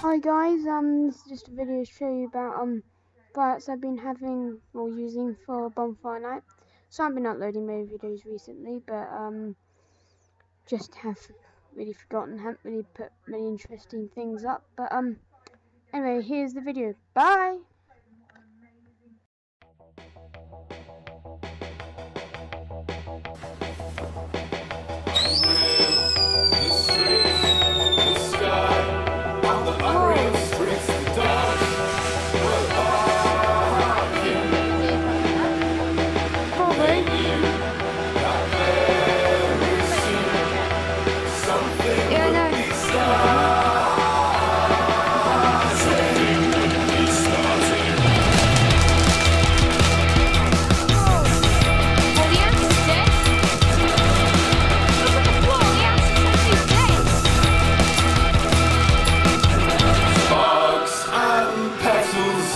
Hi guys, this is just a video to show you about fights I've been having or using for Bonfire night. So I've been uploading many videos recently, but just have really forgotten, haven't really put many interesting things up. But anyway, here's the video. Bye.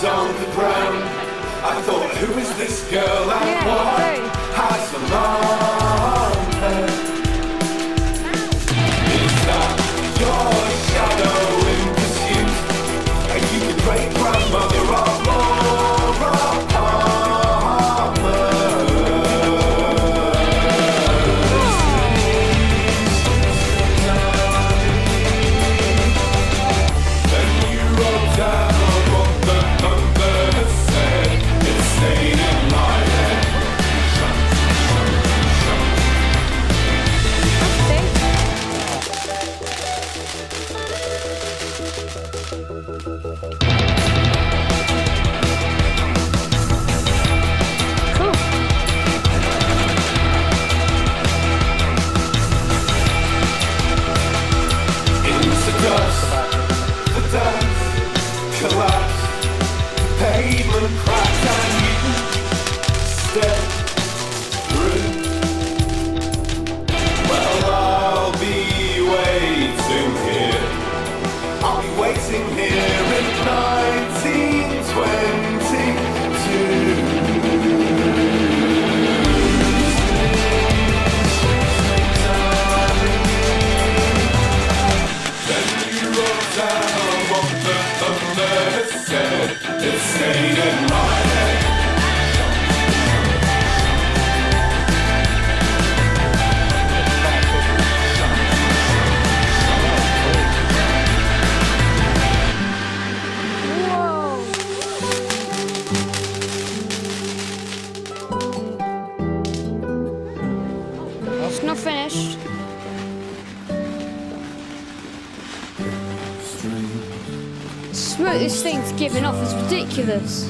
On the ground, I thought, who is this girl and what has the long hair? Is that your shadow in pursuit? Are you the great grandmother of Laura Palmer? Then you wrote down pavement cracked and you step through. Well, I'll be waiting here. I'll be waiting here in 1922. Then you wrote down what the thunder had said. It stayed in my head. Whoa. It's not finished. Smoke this thing's giving off is ridiculous.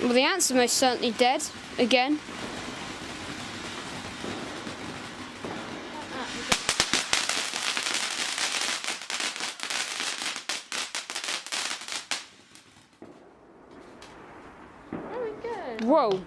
Well, the ants are most certainly dead again. Whoa.